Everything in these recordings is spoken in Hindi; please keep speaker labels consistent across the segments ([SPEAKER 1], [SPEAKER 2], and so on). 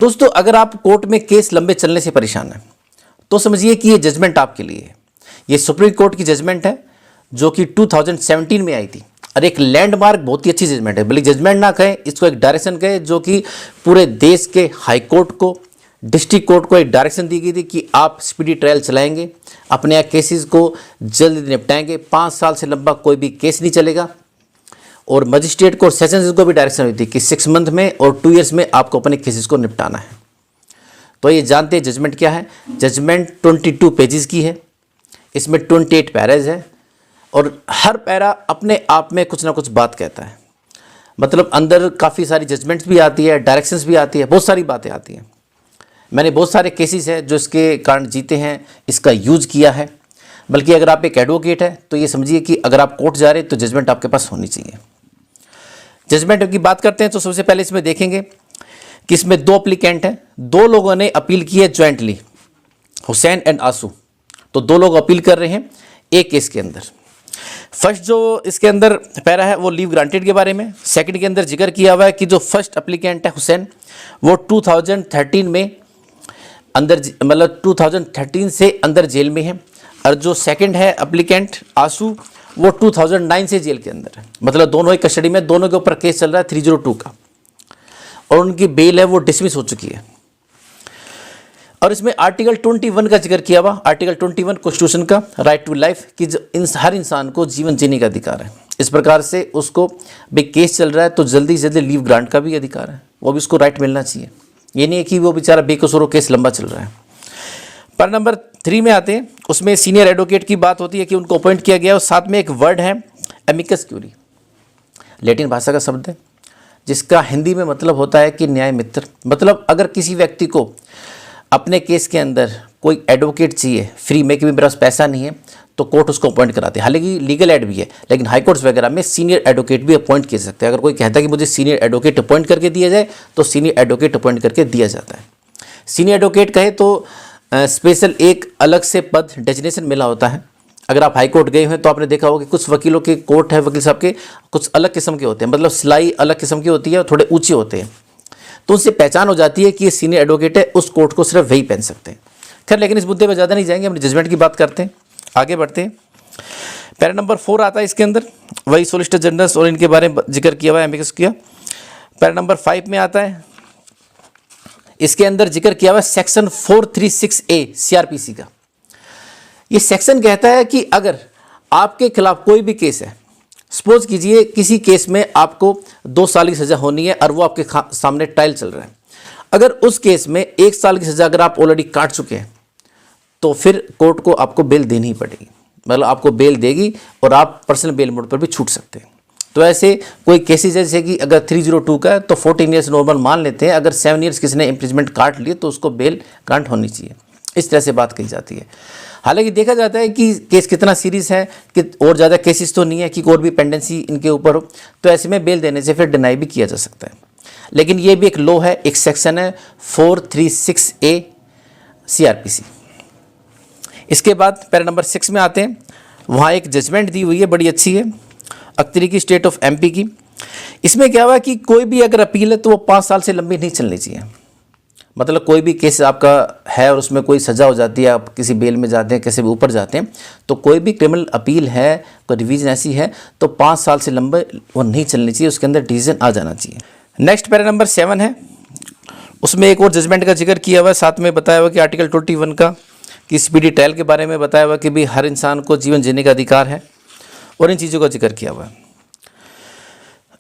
[SPEAKER 1] दोस्तों, अगर आप कोर्ट में केस लंबे चलने से परेशान हैं तो समझिए कि ये जजमेंट आपके लिए है। ये सुप्रीम कोर्ट की जजमेंट है जो कि 2017 में आई थी और एक लैंडमार्क बहुत ही अच्छी जजमेंट है। बल्कि जजमेंट ना कहें, इसको एक डायरेक्शन कहें जो कि पूरे देश के हाई कोर्ट को, डिस्ट्रिक्ट कोर्ट को एक डायरेक्शन दी गई थी कि आप स्पीडी ट्रायल चलाएंगे, अपने यहाँ केसेस को जल्द निपटाएंगे, 5 साल से लंबा कोई भी केस नहीं चलेगा। और मजिस्ट्रेट को और सेशंस को भी डायरेक्शन हुई थी कि 6 मंथ में और 2 ईयर्स में आपको अपने केसेस को निपटाना है। तो ये जानते हैं जजमेंट क्या है। जजमेंट 22 पेजेस की है, इसमें 28 पैराज है और हर पैरा अपने आप में कुछ ना कुछ बात कहता है। मतलब अंदर काफ़ी सारी जजमेंट्स भी आती है, डायरेक्शंस भी आती है, बहुत सारी बातें आती हैं। मैंने बहुत सारे केसेस हैं जो इसके कारण जीते हैं, इसका यूज किया है। बल्कि अगर आप एक एडवोकेट है तो ये समझिए कि अगर आप कोर्ट जा रहे हैं तो जजमेंट आपके पास होनी चाहिए। जजमेंट की बात करते हैं तो सबसे पहले इसमें देखेंगे कि इसमें 2 एप्लीकेंट हैं, 2 लोगों ने अपील की है ज्वाइंटली, हुसैन एंड आंसू। तो 2 लोग अपील कर रहे हैं एक केस के अंदर। फर्स्ट जो इसके अंदर पैरा है वो लीव ग्रांटेड के बारे में। सेकंड के अंदर जिक्र किया हुआ है कि जो फर्स्ट एप्लीकेंट है हुसैन, वो 2013 में अंदर, मतलब 2013 से अंदर जेल में है। और जो सेकंड है एप्लीकेंट आंसू, वो 2009 से जेल के अंदर है। मतलब दोनों ही कस्टडी में, दोनों के ऊपर केस चल रहा है 302 का, और उनकी बेल है वो डिसमिस हो चुकी है। और इसमें आर्टिकल 21 का जिक्र किया हुआ, आर्टिकल 21 कॉन्स्टिट्यूशन का, राइट टू लाइफ, कि हर इंसान को जीवन जीने का अधिकार है। इस प्रकार से उसको भी केस चल रहा है तो जल्दी से जल्दी लीव ग्रांट का भी अधिकार है, वो भी उसको राइट मिलना चाहिए। ये नहीं है कि वो बेचारा बेकसूर केस लंबा चल रहा है। पर नंबर 3 में आते हैं, उसमें सीनियर एडवोकेट की बात होती है कि उनको अपॉइंट किया गया और साथ में एक वर्ड है एमिकस क्यूरी, लैटिन भाषा का शब्द है जिसका हिंदी में मतलब होता है कि न्याय मित्र। मतलब अगर किसी व्यक्ति को अपने केस के अंदर कोई एडवोकेट चाहिए फ्री में, कि मेरे पास पैसा नहीं है, तो कोर्ट उसको अपॉइंट कराते हैं। हालांकि लीगल एड भी है, लेकिन हाई कोर्ट्स वगैरह में सीनियर एडवोकेट भी अपॉइंट किए सकते हैं। अगर कोई कहता है कि मुझे सीनियर एडवोकेट अपॉइंट करके दिया जाए तो सीनियर एडवोकेट अपॉइंट करके दिया जाता है। सीनियर एडवोकेट कहे तो स्पेशल एक अलग से पद डेजिग्नेशन मिला होता है। अगर आप हाई कोर्ट गए हैं तो आपने देखा होगा कि कुछ वकीलों के कोर्ट है, वकील साहब के कुछ अलग किस्म के होते हैं, मतलब सिलाई अलग किस्म की होती है और थोड़े ऊंचे होते हैं, तो उनसे पहचान हो जाती है कि ये सीनियर एडवोकेट है, उस कोर्ट को सिर्फ वही पहन सकते हैं। खैर, लेकिन इस मुद्दे पर ज़्यादा नहीं जाएंगे, अपनी जजमेंट की बात करते हैं, आगे बढ़ते हैं। पैरा नंबर 4 आता है इसके अंदर, वही सोलिसिटर जनरल्स और इनके बारे में जिक्र किया हुआ है, एमिकस किया। पैरा नंबर 5 में आता है, इसके अंदर जिक्र किया हुआ सेक्शन 436A CRPC का। ये सेक्शन कहता है कि अगर आपके खिलाफ कोई भी केस है, सपोज कीजिए किसी केस में आपको 2 साल की सज़ा होनी है और वो आपके सामने ट्रायल चल रहा है, अगर उस केस में 1 साल की सज़ा अगर आप ऑलरेडी काट चुके हैं तो फिर कोर्ट को आपको बेल देनी ही पड़ेगी। मतलब आपको बेल देगी और आप पर्सनल बेल मोड पर भी छूट सकते हैं। तो ऐसे कोई केसेस जैसे कि अगर 302 का है तो 14 ईयर्स नॉर्मल मान लेते हैं, अगर 7 ईयर्स किसी ने इम्प्रिजमेंट काट लिए तो उसको बेल ग्रांट होनी चाहिए। इस तरह से बात कही जाती है। हालांकि देखा जाता है कि केस कितना सीरियस है, कि और ज़्यादा केसेस तो नहीं है कि और भी पेंडेंसी इनके ऊपर हो, तो ऐसे में बेल देने से फिर डिनाई भी किया जा सकता है। लेकिन ये भी एक लॉ है, एक सेक्शन है 436A CRPC। इसके बाद पैरा नंबर 6 में आते हैं, वहाँ एक जजमेंट दी हुई है, बड़ी अच्छी है, अख्तरी की, स्टेट ऑफ MP की। इसमें क्या हुआ कि कोई भी अगर अपील है तो वो 5 साल से लंबी नहीं चलनी चाहिए। मतलब कोई भी केस आपका है और उसमें कोई सज़ा हो जाती है, आप किसी बेल में जाते हैं, कैसे भी ऊपर जाते हैं, तो कोई भी क्रिमिनल अपील है, कोई रिवीजन ऐसी है तो 5 साल से लंबे वो नहीं चलनी चाहिए, उसके अंदर डिसीजन आ जाना चाहिए। नेक्स्ट पैरा नंबर 7 है, उसमें एक और जजमेंट का जिक्र किया हुआ है, साथ में बताया हुआ कि आर्टिकल 21 का, कि स्पीडी ट्रायल के बारे में बताया हुआ कि भी हर इंसान को जीवन जीने का अधिकार है, और इन चीज़ों का जिक्र किया हुआ है।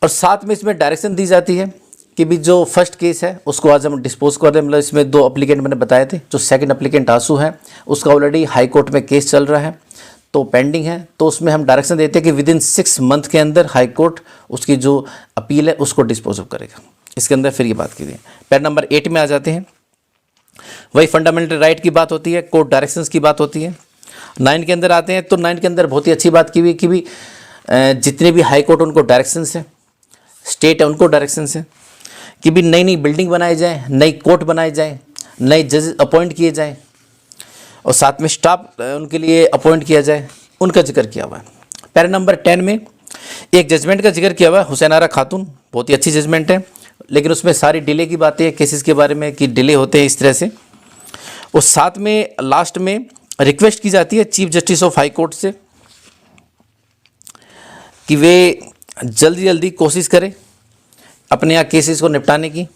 [SPEAKER 1] और साथ में इसमें डायरेक्शन दी जाती है कि भी जो फर्स्ट केस है उसको आज हम डिस्पोज कर दें। मतलब इसमें 2 एप्लीकेंट मैंने बताए थे, जो सेकंड एप्लीकेंट आंसू है उसका ऑलरेडी हाई कोर्ट में केस चल रहा है तो पेंडिंग है, तो उसमें हम डायरेक्शन देते हैं कि विदिन 6 मंथ के अंदर हाई कोर्ट उसकी जो अपील है उसको डिस्पोज करेगा। इसके अंदर फिर ये बात की गई। पैरा नंबर 8 में आ जाते हैं, वही फंडामेंटल राइट की बात होती है, कोर्ट डायरेक्शंस की बात होती है। 9 के अंदर आते हैं, तो 9 के अंदर बहुत ही अच्छी बात की हुई कि भी जितने भी हाई कोर्ट उनको डायरेक्शंस है, स्टेट है उनको डायरेक्शंस है कि भी नई नई बिल्डिंग बनाई जाए, नई कोर्ट बनाई जाए, नए जज अपॉइंट किए जाए और साथ में स्टाफ उनके लिए अपॉइंट किया जाए, उनका जिक्र किया हुआ है। पैरा नंबर 10 में एक जजमेंट का जिक्र किया हुआ है, हुसैन आरा खातून, बहुत ही अच्छी जजमेंट है, लेकिन उसमें सारी डिले की बातें हैं, केसेस के बारे में कि डिले होते हैं इस तरह से। और साथ में लास्ट में रिक्वेस्ट की जाती है chief justice of high court से कि वे जल्दी जल्दी कोशिश करें अपने यहाँ केसेस को निपटाने की।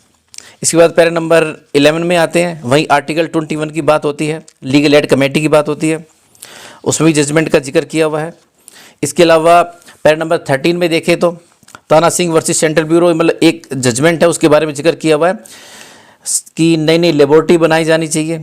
[SPEAKER 1] इसके बाद पैरा नंबर 11 में आते हैं, वहीं आर्टिकल 21 की बात होती है, लीगल एड कमेटी की बात होती है, उसमें भी जजमेंट का जिक्र किया हुआ है। इसके अलावा पैरा नंबर 13 में देखें तो ताना सिंह वर्सेस सेंट्रल ब्यूरो, मतलब एक जजमेंट है, उसके बारे में जिक्र किया हुआ है कि नई नई लेबोरेटरी बनाई जानी चाहिए।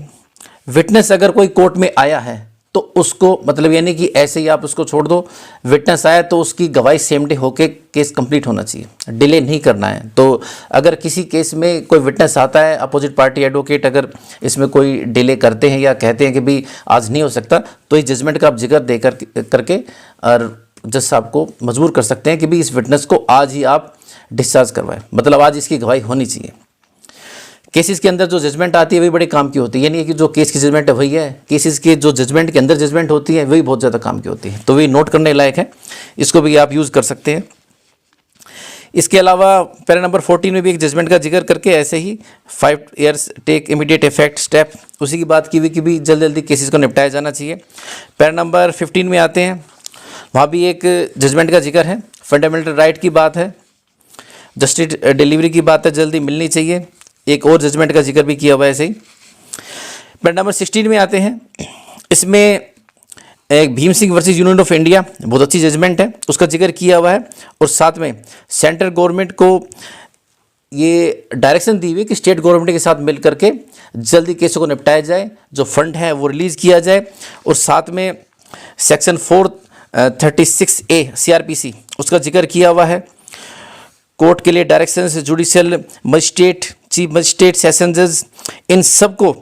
[SPEAKER 1] विटनेस अगर कोई कोर्ट में आया है तो उसको मतलब यानी कि ऐसे ही आप उसको छोड़ दो, विटनेस आया तो उसकी गवाही सेम डे होके केस कंप्लीट होना चाहिए, डिले नहीं करना है। तो अगर किसी केस में कोई विटनेस आता है, अपोजिट पार्टी एडवोकेट अगर इसमें कोई डिले करते हैं या कहते हैं कि भाई आज नहीं हो सकता, तो इस जजमेंट का आप जिक्र दे करके और जज साहब को मजबूर कर सकते हैं कि भाई इस विटनेस को आज ही आप डिस्चार्ज करवाएं, मतलब आज इसकी गवाही होनी चाहिए। केसेस के अंदर जो जजमेंट आती है वही बड़े काम की होती है, यानी कि जो केस की जजमेंट है वही है, केसेस के जो जजमेंट के अंदर जजमेंट होती है वही बहुत ज़्यादा काम की होती है, तो वही नोट करने लायक है, इसको भी आप यूज़ कर सकते हैं। इसके अलावा पैरा नंबर 14 में भी एक जजमेंट का जिक्र करके ऐसे ही 5 years take immediate effect step, उसी की बात की हुई कि भी जल्दी जल्दी केसेस को निपटाया जाना चाहिए। पैरा नंबर 15 में आते हैं, वहाँ भी एक जजमेंट का जिक्र है, फंडामेंटल राइट की बात है, जस्टिस डिलीवरी की बात है, जल्दी मिलनी चाहिए। एक और जजमेंट का जिक्र भी किया हुआ है ऐसे ही। पैरा नंबर 16 में आते हैं, इसमें एक Bhim Singh versus union of India, बहुत अच्छी जजमेंट है, उसका जिक्र किया हुआ है। और साथ में सेंट्रल गवर्नमेंट को ये डायरेक्शन दी हुई कि स्टेट गवर्नमेंट के साथ मिल करके जल्दी केसों को निपटाया जाए, जो फंड है वो रिलीज़ किया जाए। और साथ में सेक्शन 436A CRPC उसका जिक्र किया हुआ है। कोर्ट के लिए direction judicial magistrate, chief magistrate, session जज, इन सबको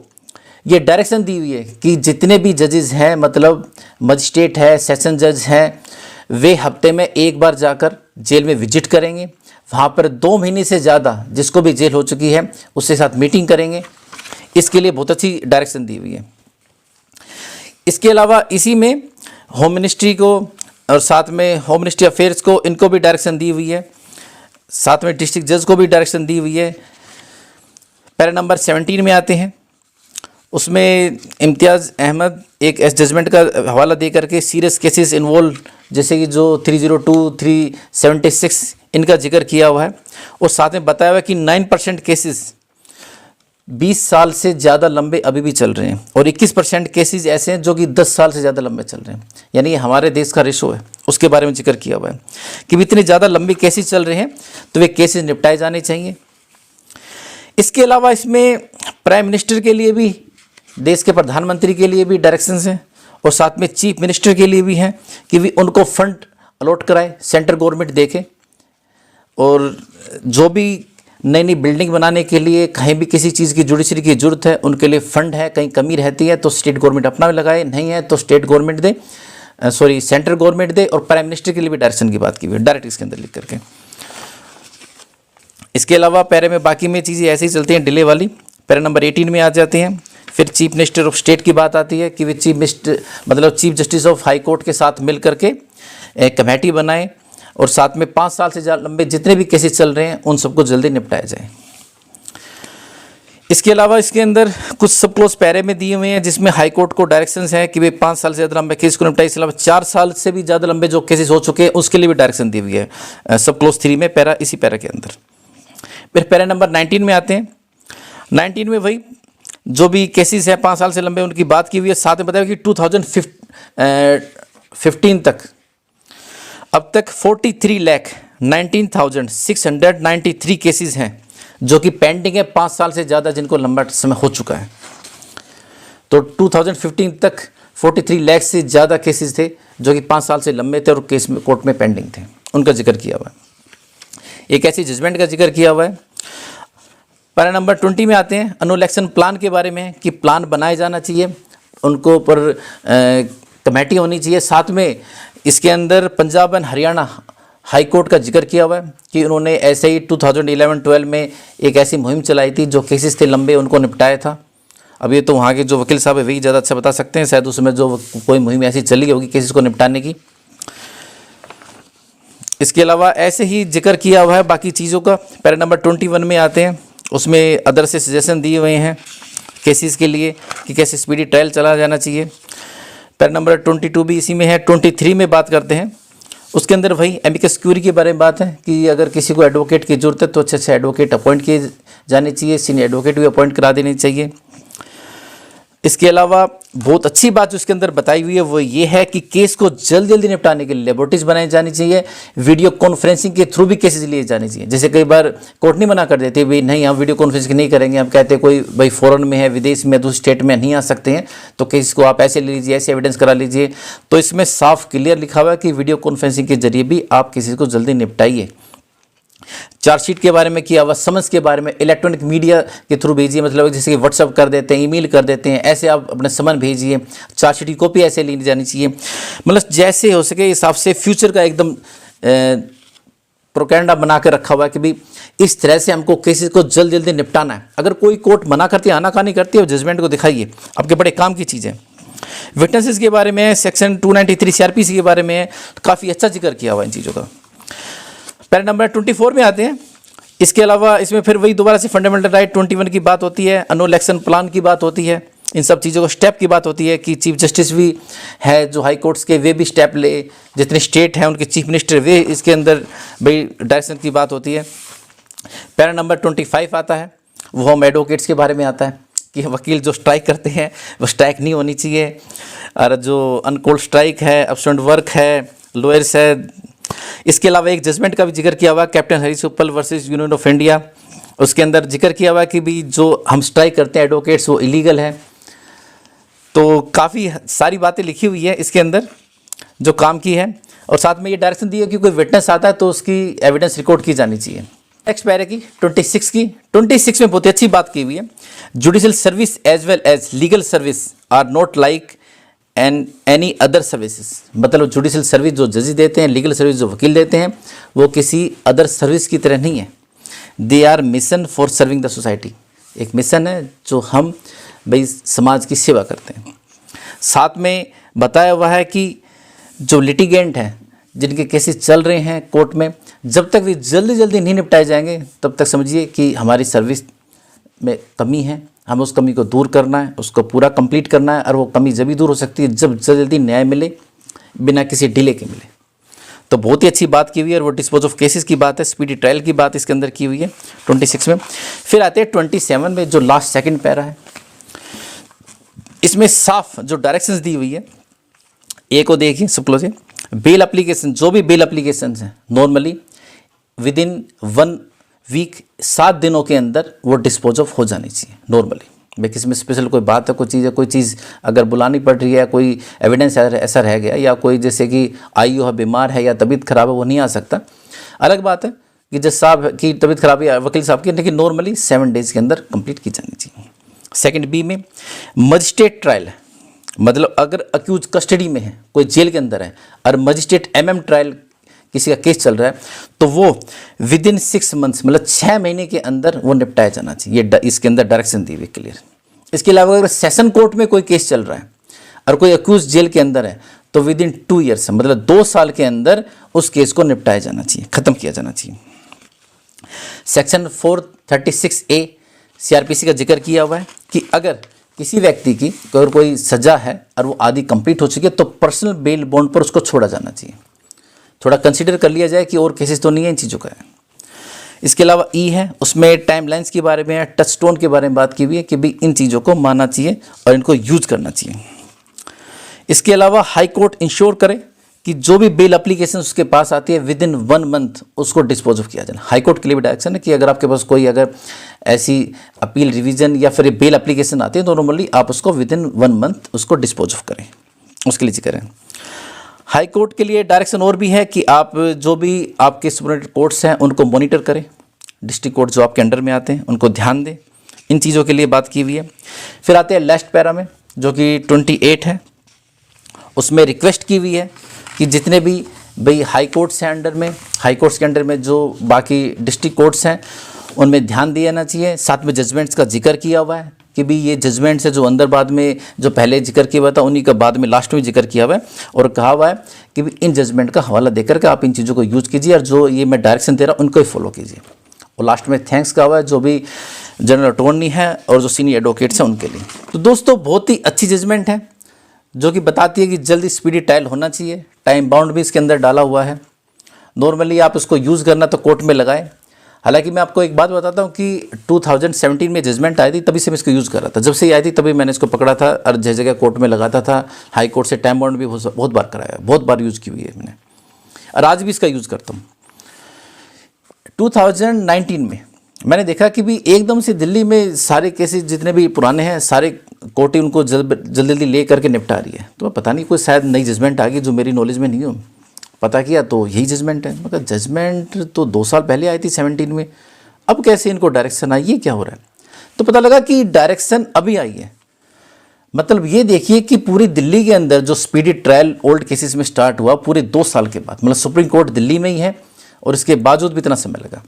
[SPEAKER 1] ये डायरेक्शन दी हुई है कि जितने भी जजेस हैं, मतलब मजिस्ट्रेट है, सेशन जज हैं, वे हफ्ते में एक बार जाकर जेल में विजिट करेंगे, वहाँ पर 2 महीने से ज़्यादा जिसको भी जेल हो चुकी है उसके साथ मीटिंग करेंगे। इसके लिए बहुत अच्छी डायरेक्शन दी हुई है। इसके अलावा इसी में होम मिनिस्ट्री को और साथ में होम मिनिस्ट्री अफेयर्स को, इनको भी डायरेक्शन दी हुई है, साथ में डिस्ट्रिक्ट जज को भी डायरेक्शन दी हुई है। पैरा नंबर 17 में आते हैं, उसमें इम्तियाज़ अहमद एक एस जजमेंट का हवाला दे करके सीरियस केसेस इन्वॉल्व, जैसे कि जो 302, 376 इनका जिक्र किया हुआ है। और साथ में बताया हुआ है कि 9% केसेस 20 साल से ज़्यादा लंबे अभी भी चल रहे हैं, और 21% केसेस ऐसे हैं जो कि 10 साल से ज़्यादा लंबे चल रहे हैं, यानी ये हमारे देश का रेशो है, उसके बारे में जिक्र किया हुआ है कि इतने ज़्यादा लंबे केसेस चल रहे हैं तो वे केसेस निपटाए जाने चाहिए। इसके अलावा इसमें प्राइम मिनिस्टर के लिए भी, देश के प्रधानमंत्री के लिए भी डायरेक्शंस हैं, और साथ में चीफ मिनिस्टर के लिए भी हैं कि भी उनको फंड अलॉट कराए, सेंट्रल गवर्नमेंट देखे, और जो भी नई नई बिल्डिंग बनाने के लिए कहीं भी किसी चीज़ की जुडिशरी की जरूरत है उनके लिए फ़ंड है, कहीं कमी रहती है तो स्टेट गवर्नमेंट अपना भी लगाए, नहीं है तो स्टेट गवर्नमेंट दे, सेंट्रल गवर्नमेंट दे। और प्राइम मिनिस्टर के लिए भी डायरेक्शन की बात की हुई है डायरेक्ट इसके अंदर लिख करके। इसके अलावा पैरे में बाकी में चीज़ें ऐसे ही चलती हैं डिले वाली। पैरा नंबर 18 में आ जाते हैं, फिर चीफ मिनिस्टर ऑफ स्टेट की बात आती है कि वे chief justice of high court के साथ मिल करके एक कमेटी बनाए, और साथ में 5 साल से ज़्यादा लंबे जितने भी केसेस चल रहे हैं उन सबको जल्दी निपटाया जाए। इसके अलावा इसके अंदर कुछ सब क्लोज पैरे में दिए हुए हैं जिसमें हाई कोर्ट को डायरेक्शंस हैं कि वे 5 साल से ज़्यादा लंबे केस को निपटाए। इसके अलावा 4 साल से भी ज़्यादा लंबे जो केसेस हो चुके हैं उसके लिए भी डायरेक्शन दी हुई है सब क्लोज 3 में, पैरा इसी पैरा के अंदर। फिर पैरा नंबर 19 में आते हैं। 19 में वही जो भी केसेस है 5 साल से लंबे उनकी बात की हुई है। साथ में बताया कि 2015 तक अब तक 43,19,693 केसेस हैं जो कि पेंडिंग है 5 साल से ज़्यादा, जिनको लंबा समय हो चुका है। तो 2015 तक 43 लाख से ज़्यादा केसेस थे जो कि 5 साल से लंबे थे और केस में कोर्ट में पेंडिंग थे, उनका जिक्र किया हुआ है। एक ऐसी जजमेंट का जिक्र किया हुआ है। पैरा नंबर 20 में आते हैं, अनु इलेक्शन प्लान के बारे में कि प्लान बनाया जाना चाहिए, उनको ऊपर कमेटी होनी चाहिए। साथ में इसके अंदर Punjab and Haryana high court का जिक्र किया हुआ है कि उन्होंने ऐसे ही 2011-12 में एक ऐसी मुहिम चलाई थी, जो केसेस थे लंबे उनको निपटाया था। अब ये तो वहाँ के जो वकील साहब है वही ज़्यादा अच्छा बता सकते हैं, शायद उसमें जो कोई मुहिम ऐसी चली होगी केसेस को निपटाने की। इसके अलावा ऐसे ही जिक्र किया हुआ है बाकी चीज़ों का। पैरा नंबर 21 में आते हैं, उसमें अदर से सजेशन दिए हुए हैं केसेस के लिए कि कैसे स्पीडी ट्रायल चला जाना चाहिए। पैरा नंबर 22 भी इसी में है। 23 में बात करते हैं, उसके अंदर वही एमिकस क्यूरी के बारे में बात है कि अगर किसी को एडवोकेट की ज़रूरत है तो अच्छे अच्छे एडवोकेट अपॉइंट किए जाने चाहिए, सीनियर एडवोकेट भी अपॉइंट करा देनी चाहिए। इसके अलावा बहुत अच्छी बात जो इसके अंदर बताई हुई है वो ये है कि केस को जल्दी जल्दी निपटाने के लिए लेबोरेटरीज बनाई जानी चाहिए, वीडियो कॉन्फ्रेंसिंग के थ्रू भी केसेस लिए जाने चाहिए। जैसे कई बार कोर्ट नहीं मना कर देती, भाई नहीं हम वीडियो कॉन्फ्रेंसिंग नहीं करेंगे, हम कहते हैं कोई भाई फॉरेन में है, विदेश में, दूसरे स्टेट में नहीं आ सकते हैं, तो केस को आप ऐसे ले लीजिए, ऐसे एविडेंस करा लीजिए। तो इसमें साफ क्लियर लिखा हुआ है कि वीडियो कॉन्फ्रेंसिंग के जरिए भी आप केसेस को जल्दी निपटाइए। चार्जशीट के बारे में किया हुआ, समन्स के बारे में इलेक्ट्रॉनिक मीडिया के थ्रू भेजिए, मतलब जैसे कि व्हाट्सअप कर देते हैं, ईमेल कर देते हैं, ऐसे आप अपने समन भेजिए। चार्जशीट की कॉपी ऐसे ली जानी चाहिए, मतलब जैसे हो सके हिसाब से फ्यूचर का एकदम प्रोपेगेंडा बना कर रखा हुआ है कि भाई इस तरह से हमको केसेस को जल्दी जल्दी निपटाना है। अगर कोई कोर्ट मना करती है, आनाकानी करती है, जजमेंट को दिखाइए, आपके बड़े काम की चीज़ है। विटनेसेस के बारे में सेक्शन 293 CRPC के बारे में काफ़ी अच्छा जिक्र किया हुआ इन चीज़ों का। पैरा नंबर 24 में आते हैं। इसके अलावा इसमें फिर वही दोबारा से फंडामेंटल राइट 21 की बात होती है, अनुअल एक्शन प्लान की बात होती है, इन सब चीज़ों को स्टेप की बात होती है कि चीफ जस्टिस भी है जो हाई कोर्ट्स के, वे भी स्टेप ले, जितने स्टेट हैं उनके चीफ मिनिस्टर वे इसके अंदर भाई डायरेक्शन की बात होती है। पैरा नंबर 25 आता है, वो होम एडवोकेट्स के बारे में आता है कि वकील जो स्ट्राइक करते हैं वो स्ट्राइक नहीं होनी चाहिए, और जो अनकोल्ड स्ट्राइक है, एब्सेंट वर्क है, लॉयर्स है। इसके अलावा एक जजमेंट का भी जिक्र किया हुआ, कैप्टन हरीश उपल वर्सेस यूनियन ऑफ इंडिया, उसके अंदर जिक्र किया हुआ कि भी जो हम स्ट्राइक करते हैं एडवोकेट्स वो इलीगल है। तो काफ़ी सारी बातें लिखी हुई है इसके अंदर जो काम की है, और साथ में ये डायरेक्शन दी है कि कोई विटनेस आता है तो उसकी एविडेंस रिकॉर्ड की जानी चाहिए। नेक्स्ट पैरा की 26 में बहुत ही अच्छी बात की हुई है, judicial service as well as legal service are not like and any other services. मतलब जुडिशियल सर्विस जो जज देते हैं, लीगल सर्विस जो वकील देते हैं, वो किसी अदर सर्विस की तरह नहीं है। They are mission for serving the society, एक मिशन है जो हम भाई समाज की सेवा करते हैं। साथ में बताया हुआ है कि जो लिटिगेंट हैं जिनके केसेस चल रहे हैं कोर्ट में, जब तक वे जल्दी जल्दी नहीं निपटाए जाएंगे तब तक समझिए कि हमारी सर्विस में कमी है, हमें उस कमी को दूर करना है, उसको पूरा कंप्लीट करना है। और वो कमी जब भी दूर हो सकती है जब जल्दी न्याय मिले, बिना किसी डिले के मिले। तो बहुत ही अच्छी बात की हुई है, और वो डिस्पोज ऑफ केसेस की बात है, स्पीडी ट्रायल की बात इसके अंदर की हुई है 26 में। फिर आते हैं 27 में जो लास्ट सेकंड पैरा है, इसमें साफ जो डायरेक्शंस दी हुई है, ए को देखिए सुप्लो से, बेल एप्लीकेशन, जो भी बेल एप्लीकेशन हैं नॉर्मली विद इन 1 वीक 7 दिनों के अंदर वो डिस्पोज ऑफ हो जानी चाहिए नॉर्मली। भाई किसी में स्पेशल कोई बात है, कोई चीज़ अगर बुलानी पड़ रही है, कोई एविडेंस ऐसा रह गया, या कोई जैसे कि आयु है, बीमार है या तबीयत खराब है, वो नहीं आ सकता। अलग बात है कि जज साहब की तबीयत खराब है, वकील साहब की, लेकिन नॉर्मली 7 डेज़ के अंदर कंप्लीट की जानी चाहिए। सेकंड बी में मजिस्ट्रेट ट्रायल है, मतलब अगर अक्यूज कस्टडी में है, कोई जेल के अंदर है, और मजिस्ट्रेट ट्रायल किसी का केस चल रहा है, तो वो विद इन 6 मंथ्स, मतलब 6 महीने के अंदर वो निपटाया जाना चाहिए। ये इसके अंदर डायरेक्शन दी हुई क्लियर। इसके अलावा अगर सेशन कोर्ट में कोई केस चल रहा है और कोई अक्यूज जेल के अंदर है, तो विद इन 2 ईयर्स, मतलब 2 साल के अंदर उस केस को निपटाया जाना चाहिए, ख़त्म किया जाना चाहिए। सेक्शन 436A CRPC का जिक्र किया हुआ है कि अगर किसी व्यक्ति की अगर कोई सज़ा है और वो आधी कंप्लीट हो चुकी है, तो पर्सनल बेल बॉन्ड पर उसको छोड़ा जाना चाहिए। थोड़ा कंसीडर कर लिया जाए कि और केसेस तो नहीं है इन चीज़ों का है। इसके अलावा ई है, उसमें टाइम लाइन्स के बारे में है, टच स्टोन के बारे में बात की हुई है कि भाई इन चीज़ों को मानना चाहिए और इनको यूज करना चाहिए। इसके अलावा हाई कोर्ट इंश्योर करे कि जो भी बेल एप्लीकेशन उसके पास आती है विद इन 1 मंथ उसको डिस्पोज ऑफ किया जाए। हाई कोर्ट के लिए भी डायरेक्शन है कि अगर आपके पास कोई अगर ऐसी अपील रिवीजन या फिर बेल एप्लीकेशन आती है, तो नॉर्मली आप उसको विद इन 1 मंथ उसको डिस्पोज ऑफ करें, उसके लिए करें। हाई कोर्ट के लिए डायरेक्शन और भी है कि आप जो भी आपके सुप्रीम कोर्ट्स हैं उनको मॉनिटर करें, डिस्ट्रिक्ट कोर्ट जो आपके अंडर में आते हैं उनको ध्यान दें, इन चीज़ों के लिए बात की हुई है। फिर आते हैं लास्ट पैरा में जो कि 28 है, उसमें रिक्वेस्ट की हुई है कि जितने भी भाई हाई कोर्ट्स हैं अंडर में, हाई कोर्ट्स के अंडर में जो बाकी डिस्ट्रिक्ट कोर्ट्स हैं उनमें ध्यान दिया जाना चाहिए। साथ में जजमेंट्स का जिक्र किया हुआ है कि भी ये जजमेंट्स है जो अंदर बाद में जो पहले जिक्र किया हुआ था उन्हीं का बाद में लास्ट में जिक्र किया हुआ है, और कहा हुआ है कि भी इन जजमेंट का हवाला देकर के आप इन चीज़ों को यूज़ कीजिए और जो ये मैं डायरेक्शन दे रहा हूँ उनको ही फॉलो कीजिए। और लास्ट में थैंक्स कहा हुआ है जो भी जनरल अटॉर्नी है और जो सीनियर एडवोकेट्स हैं उनके लिए। तो दोस्तों बहुत ही अच्छी जजमेंट है जो कि बताती है कि जल्दी स्पीडी ट्रायल होना चाहिए, टाइम बाउंड भी इसके अंदर डाला हुआ है। नॉर्मली आप इसको यूज़ करना तो कोर्ट में लगाएं। हालांकि मैं आपको एक बात बताता हूँ कि 2017 में जजमेंट आई थी, तभी से मैं इसको यूज़ कर रहा था। जब से ये आई थी तभी मैंने इसको पकड़ा था और जगह जगह कोर्ट में लगाता था। हाई कोर्ट से टाइम बाउंड भी बहुत बार कराया, बहुत बार यूज़ की हुई है मैंने, और आज भी इसका यूज़ करता हूँ। 2019 में मैंने देखा कि भी एकदम से दिल्ली में सारे केसेस जितने भी पुराने हैं सारे कोर्ट ही उनको जल्दी ले करके निपटा रही है। तो पता नहीं कोई शायद नई जजमेंट आ गई जो मेरी नॉलेज में नहीं हो। पता किया तो यही जजमेंट है। मतलब जजमेंट तो 2 साल पहले आई थी 17 में, अब कैसे इनको डायरेक्शन आई, ये क्या हो रहा है? तो पता लगा कि डायरेक्शन अभी आई है। मतलब ये देखिए कि पूरी दिल्ली के अंदर जो स्पीडी ट्रायल ओल्ड केसेस में स्टार्ट हुआ पूरे 2 साल के बाद, मतलब सुप्रीम कोर्ट दिल्ली में ही है और इसके बावजूद भी इतना समय लगा।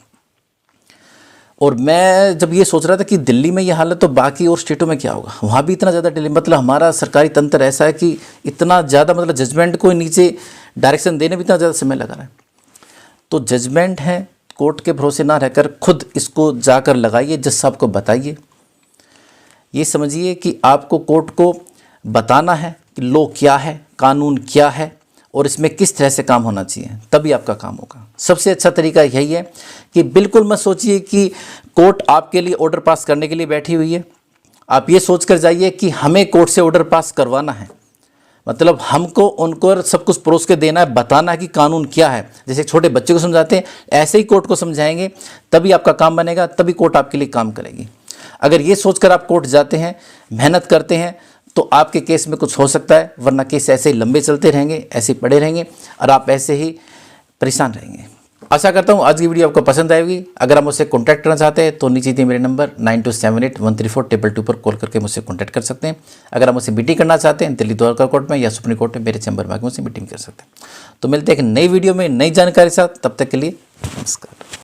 [SPEAKER 1] और मैं जब ये सोच रहा था कि दिल्ली में ये हालत तो बाकी और स्टेटों में क्या होगा, वहाँ भी इतना ज़्यादा डिले, मतलब हमारा सरकारी तंत्र ऐसा है कि इतना ज़्यादा मतलब जजमेंट को नीचे डायरेक्शन देने में इतना ज़्यादा समय लगा रहा है। तो जजमेंट है, कोर्ट के भरोसे ना रहकर खुद इसको जाकर लगाइए, जज साहब को बताइए। ये समझिए कि आपको कोर्ट को बताना है कि लॉ क्या है, कानून क्या है और इसमें किस तरह से काम होना चाहिए, तभी आपका काम होगा। सबसे अच्छा तरीका यही है कि बिल्कुल मत सोचिए कि कोर्ट आपके लिए ऑर्डर पास करने के लिए बैठी हुई है। आप ये सोच कर जाइए कि हमें कोर्ट से ऑर्डर पास करवाना है, मतलब हमको उनको सब कुछ परोस के देना है, बताना है कि कानून क्या है। जैसे छोटे बच्चे को समझाते हैं ऐसे ही कोर्ट को समझाएंगे, तभी आपका काम बनेगा, तभी कोर्ट आपके लिए काम करेगी। अगर ये सोचकर आप कोर्ट जाते हैं, मेहनत करते हैं, तो आपके केस में कुछ हो सकता है, वरना केस ऐसे ही लंबे चलते रहेंगे, ऐसे ही पड़े रहेंगे और आप ऐसे ही परेशान रहेंगे। आशा करता हूँ आज की वीडियो आपको पसंद आएगी। अगर आप मुझसे कॉन्टैक्ट करना चाहते हैं तो नीचे दिए मेरे नंबर 9278134222 पर कॉल करके मुझसे कॉन्टैक्ट कर सकते हैं। अगर आप मुझसे मीटिंग करना चाहते हैं दिल्ली द्वारका कोर्ट में या सुप्रीम कोर्ट में मेरे चैम्बर में आकर मुझसे मीटिंग कर सकते हैं। तो मिलते हैं एक नई वीडियो में नई जानकारी के साथ, तब तक के लिए नमस्कार।